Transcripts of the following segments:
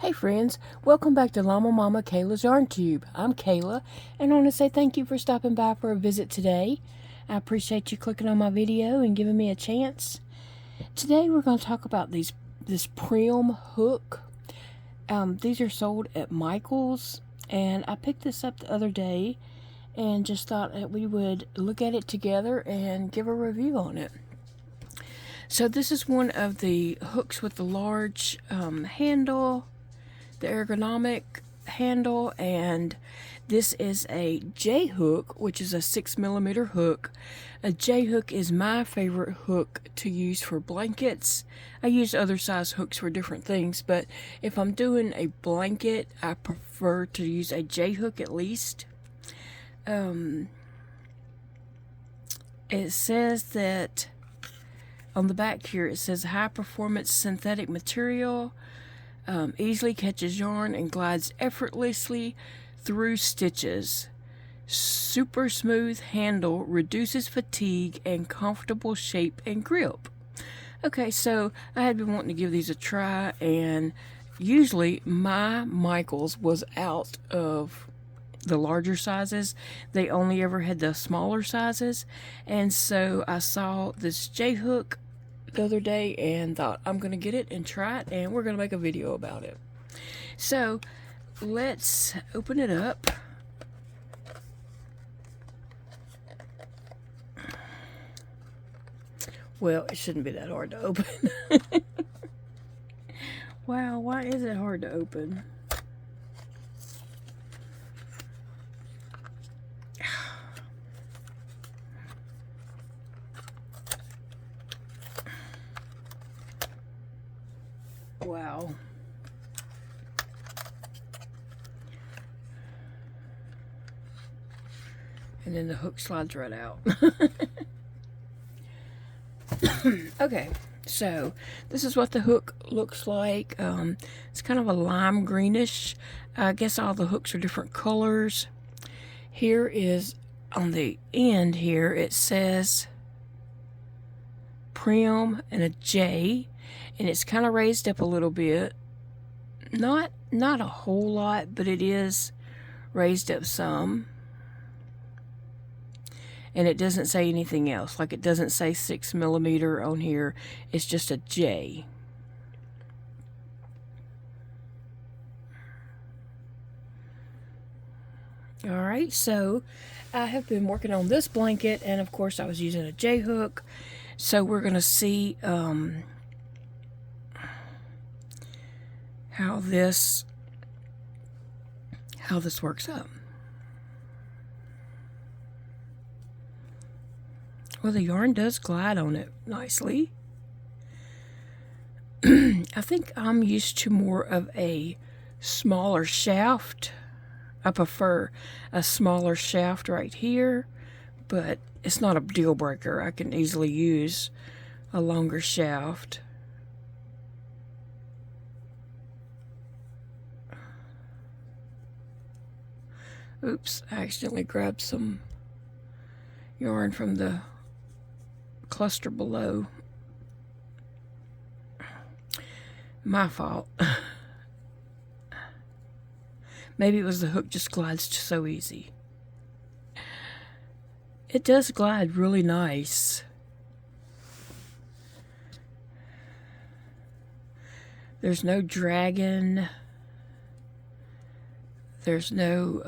Hey friends, welcome back to Llama Mama Kayla's Yarn Tube. I'm Kayla, and I want to say thank you for stopping by for a visit today. I appreciate you clicking on my video and giving me a chance. Today we're going to talk about this Prym hook. These are sold at Michael's, and I picked this up the other day and just thought that we would look at it together and give a review on it. So this is one of the hooks with the large handle, the ergonomic handle, and this is a J hook, which is a 6mm hook. A J hook is my favorite hook to use for blankets. I use other size hooks for different things, but if I'm doing a blanket, I prefer to use a J hook at least. It says that on the back here, it says high performance synthetic material, easily catches yarn and glides effortlessly through stitches. Super smooth handle, reduces fatigue, and comfortable shape and grip. Okay, so I had been wanting to give these a try, and usually my Michaels was out of the larger sizes. They only ever had the smaller sizes, and so I saw this J hook the other day and thought I'm gonna get it and try it, and we're gonna make a video about it. So let's open it up. Well, it shouldn't be that hard to open. Wow, why is it hard to open? Wow. And then the hook slides right out. Okay, so this is what the hook looks like. It's kind of a lime greenish. I guess all the hooks are different colors. Here is, on the end here, it says Prym and a J, and it's kind of raised up a little bit. Not a whole lot, but it is raised up some. And it doesn't say anything else. Like, it doesn't say 6mm on here. It's just a J. Alright, so I have been working on this blanket, and of course I was using a J hook. So we're going to see how this works up. Well, the yarn does glide on it nicely. I think I'm used to more of a smaller shaft. I prefer a smaller shaft right here, but it's not a deal breaker. I can easily use a longer shaft. Oops, I accidentally grabbed some yarn from the cluster below. My fault. Maybe it was the hook just glides so easy. It does glide really nice. There's no dragging. There's no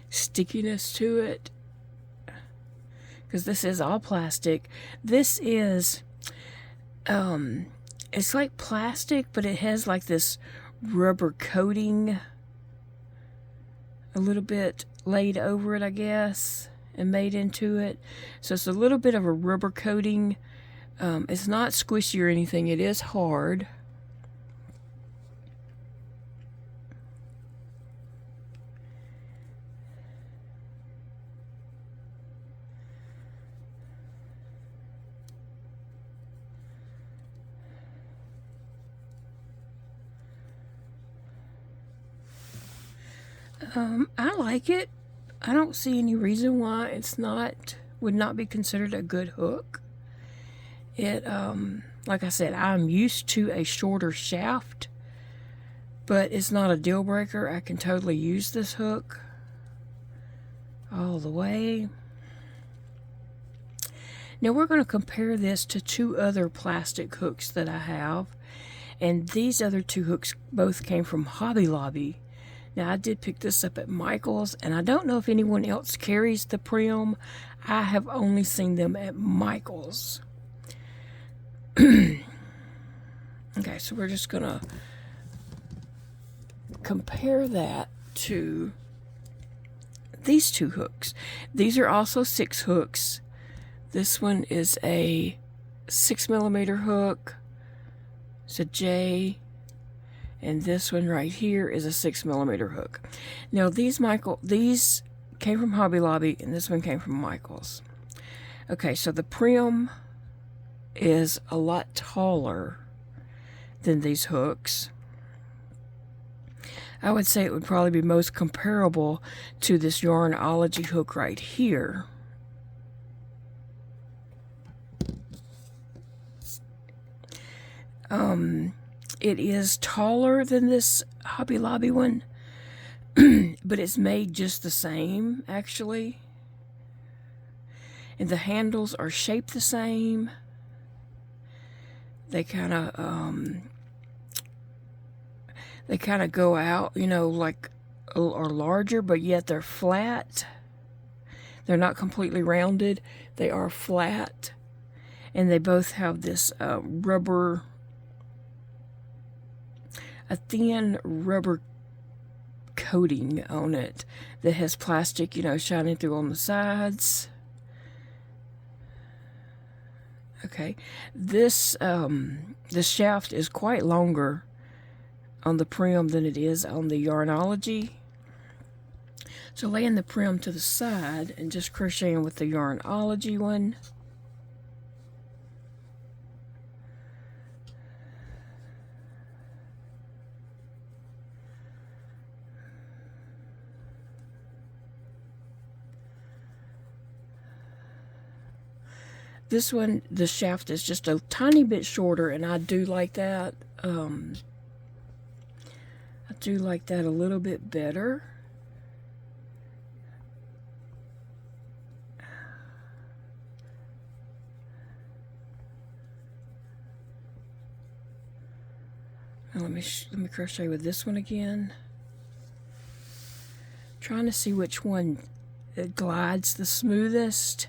stickiness to it, because this is all plastic. This is it's like plastic, but it has like this rubber coating a little bit laid over it, I guess, and made into it. So it's a little bit of a rubber coating. It's not squishy or anything. It is hard. I like it. I don't see any reason why would not be considered a good hook. It, like I said, I'm used to a shorter shaft, but it's not a deal breaker. I can totally use this hook all the way. Now we're going to compare this to two other plastic hooks that I have. And these other two hooks both came from Hobby Lobby. Now I did pick this up at Michael's, and I don't know if anyone else carries the Prym. I have only seen them at Michael's. Okay, so we're just going to compare that to these two hooks. These are also 6 hooks. This one is a 6mm hook. It's a J. And this one right here is a 6mm hook. Now these came from Hobby Lobby, and this one came from Michael's. Okay, so the Prym is a lot taller than these hooks. I would say it would probably be most comparable to this Yarnology hook right here. It is taller than this Hobby Lobby one, but it's made just the same, actually. And the handles are shaped the same. They kind of go out, you know, like, or larger, but yet they're flat. They're not completely rounded. They are flat. And they both have this rubber, a thin rubber coating on it that has plastic, you know, shining through on the sides. Okay, this shaft is quite longer on the Prym than it is on the Yarnology. So laying the Prym to the side and just crocheting with the Yarnology one. This one, the shaft is just a tiny bit shorter, and I do like that. I do like that a little bit better. Now let me crochet with this one again. Trying to see which one glides the smoothest.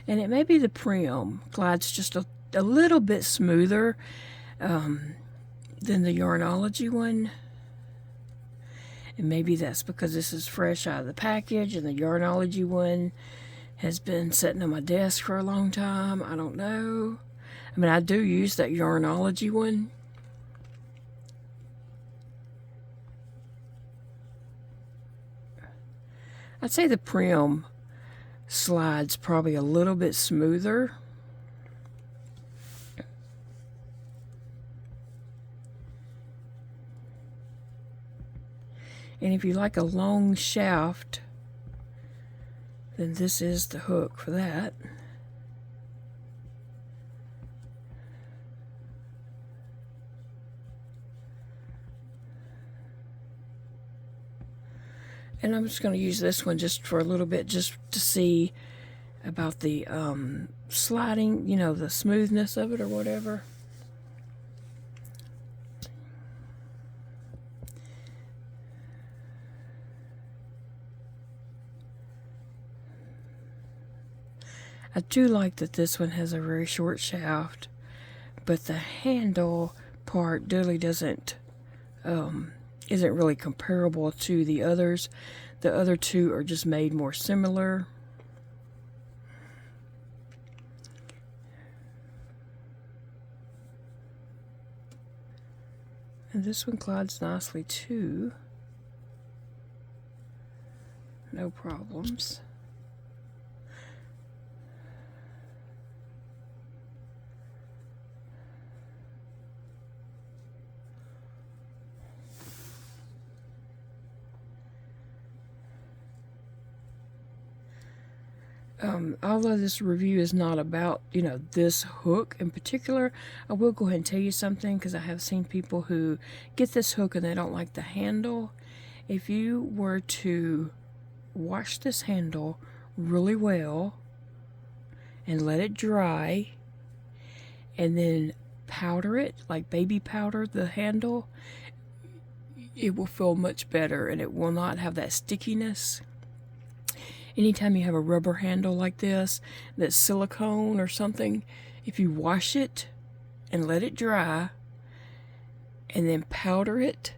And it may be the Prym glides just a little bit smoother than the Yarnology one. And maybe that's because this is fresh out of the package and the Yarnology one has been sitting on my desk for a long time. I don't know. I mean, I do use that Yarnology one. I'd say the Prym slides probably a little bit smoother. And if you like a long shaft, then this is the hook for that. And I'm just going to use this one just for a little bit, just to see about the sliding, you know, the smoothness of it or whatever. I do like that this one has a very short shaft, but the handle part really isn't really comparable to the others. The other two are just made more similar. And this one glides nicely too. No problems. Although this review is not about, you know, this hook in particular, I will go ahead and tell you something, because I have seen people who get this hook and they don't like the handle. If you were to wash this handle really well and let it dry, and then powder it, like baby powder the handle, it will feel much better and it will not have that stickiness. Anytime you have a rubber handle like this, that's silicone or something, if you wash it and let it dry and then powder it,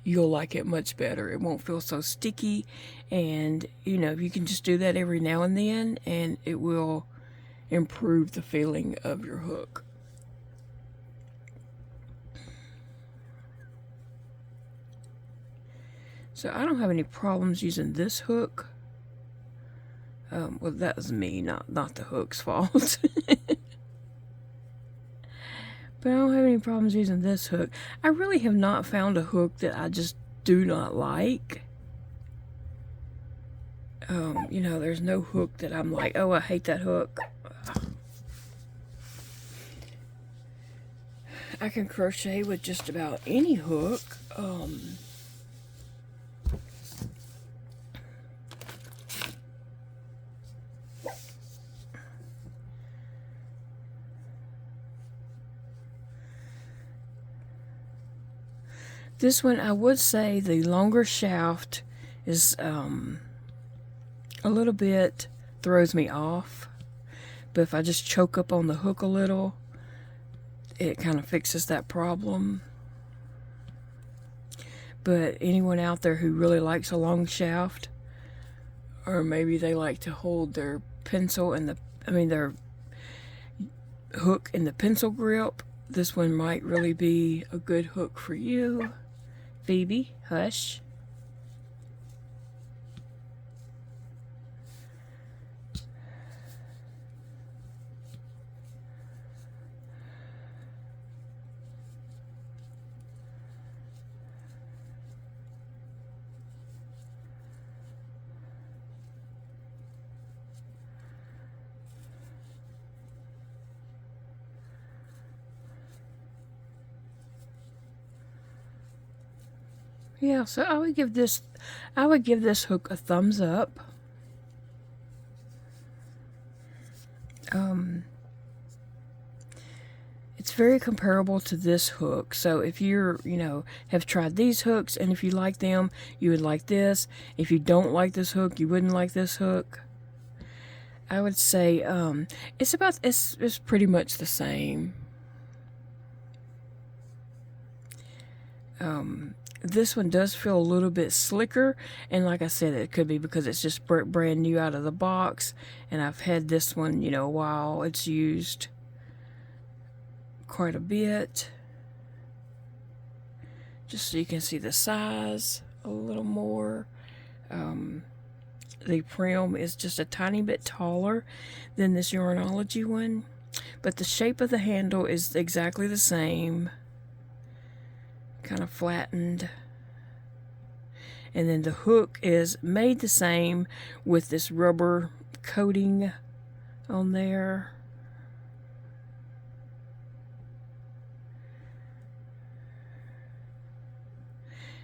you'll like it much better. It won't feel so sticky, and you know, you can just do that every now and then and it will improve the feeling of your hook. So I don't have any problems using this hook. Well, that was me, not the hook's fault. But I don't have any problems using this hook. I really have not found a hook that I just do not like. You know, there's no hook that I'm like, oh, I hate that hook. I can crochet with just about any hook. This one, I would say the longer shaft is a little bit throws me off, but if I just choke up on the hook a little, it kind of fixes that problem. But anyone out there who really likes a long shaft, or maybe they like to hold their pencil and their hook in the pencil grip, this one might really be a good hook for you. Phoebe, hush. Yeah, so I would give this hook a thumbs up. It's very comparable to this hook. So if you're, you know, have tried these hooks, and if you like them, you would like this. If you don't like this hook, you wouldn't like this hook. I would say it's pretty much the same. This one does feel a little bit slicker, and like I said, it could be because it's just brand new out of the box, and I've had this one, you know, a while. It's used quite a bit, just so you can see the size a little more. The Prym is just a tiny bit taller than this Yarnology one, but the shape of the handle is exactly the same, kind of flattened. And then the hook is made the same with this rubber coating on there.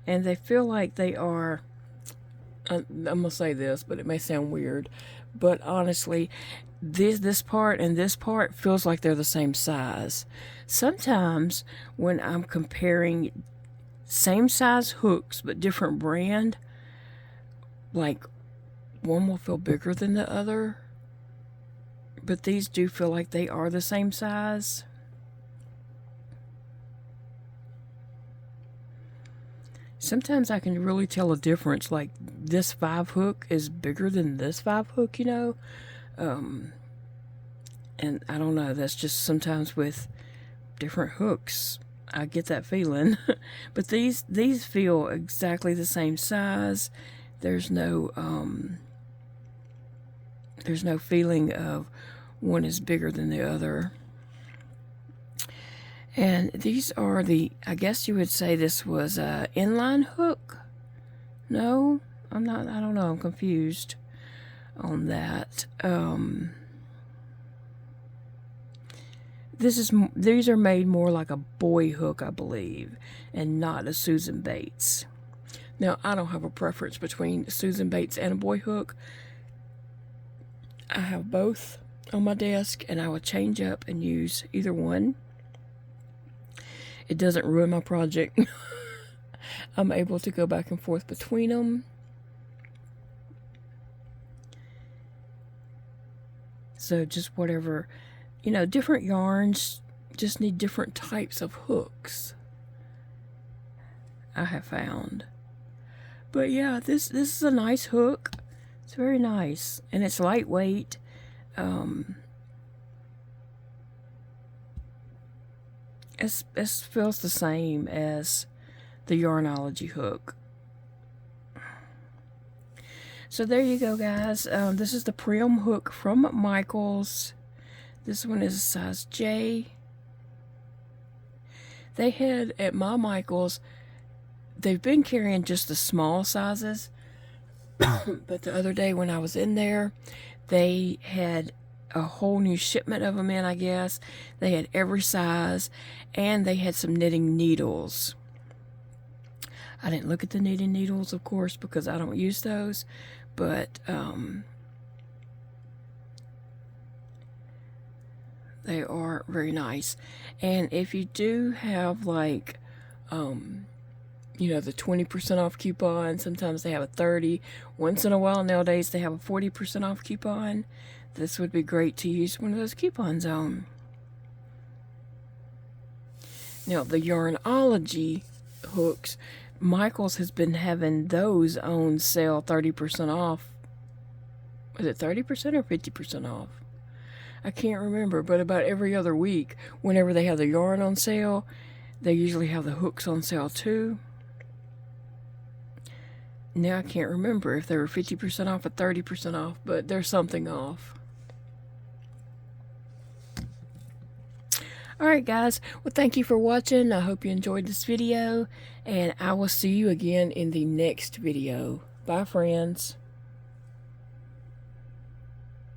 And they feel like they are, I'm going to say this, but it may sound weird, but honestly, this part and this part feels like they're the same size. Sometimes when I'm comparing same size hooks but different brand, like one will feel bigger than the other, but these do feel like they are the same size. Sometimes I can really tell a difference, like this 5 hook is bigger than this 5 hook, you know. And I don't know, that's just sometimes with different hooks I get that feeling. But these feel exactly the same size. There's no feeling of one is bigger than the other. And these are I guess you would say this was a inline hook. No, I don't know, I'm confused. on that. These are made more like a boy hook, I believe, and not a Susan Bates. Now, I don't have a preference between Susan Bates and a boy hook. I have both on my desk, and I will change up and use either one. It doesn't ruin my project. I'm able to go back and forth between them. So just whatever, you know, different yarns just need different types of hooks, I have found. But yeah, this is a nice hook. It's very nice, and it's lightweight. It feels the same as the Yarnology hook. So there you go, guys. This is the Prym hook from Michaels. This one is a size J. They had, at my Michaels, they've been carrying just the small sizes. But the other day when I was in there, they had a whole new shipment of them in, I guess. They had every size, and they had some knitting needles. I didn't look at the knitting needles, of course, because I don't use those, but they are very nice. And if you do have, like, you know, the 20% off coupon, sometimes they have a 30. Once in a while nowadays they have a 40% off coupon. This would be great to use one of those coupons on. Now, the Yarnology hooks, Michaels has been having those on sale 30% off. Was it 30% or 50% off? I can't remember, but about every other week, whenever they have the yarn on sale, they usually have the hooks on sale too. Now I can't remember if they were 50% off or 30% off, but there's something off. Alright guys, well thank you for watching. I hope you enjoyed this video, and I will see you again in the next video. Bye friends.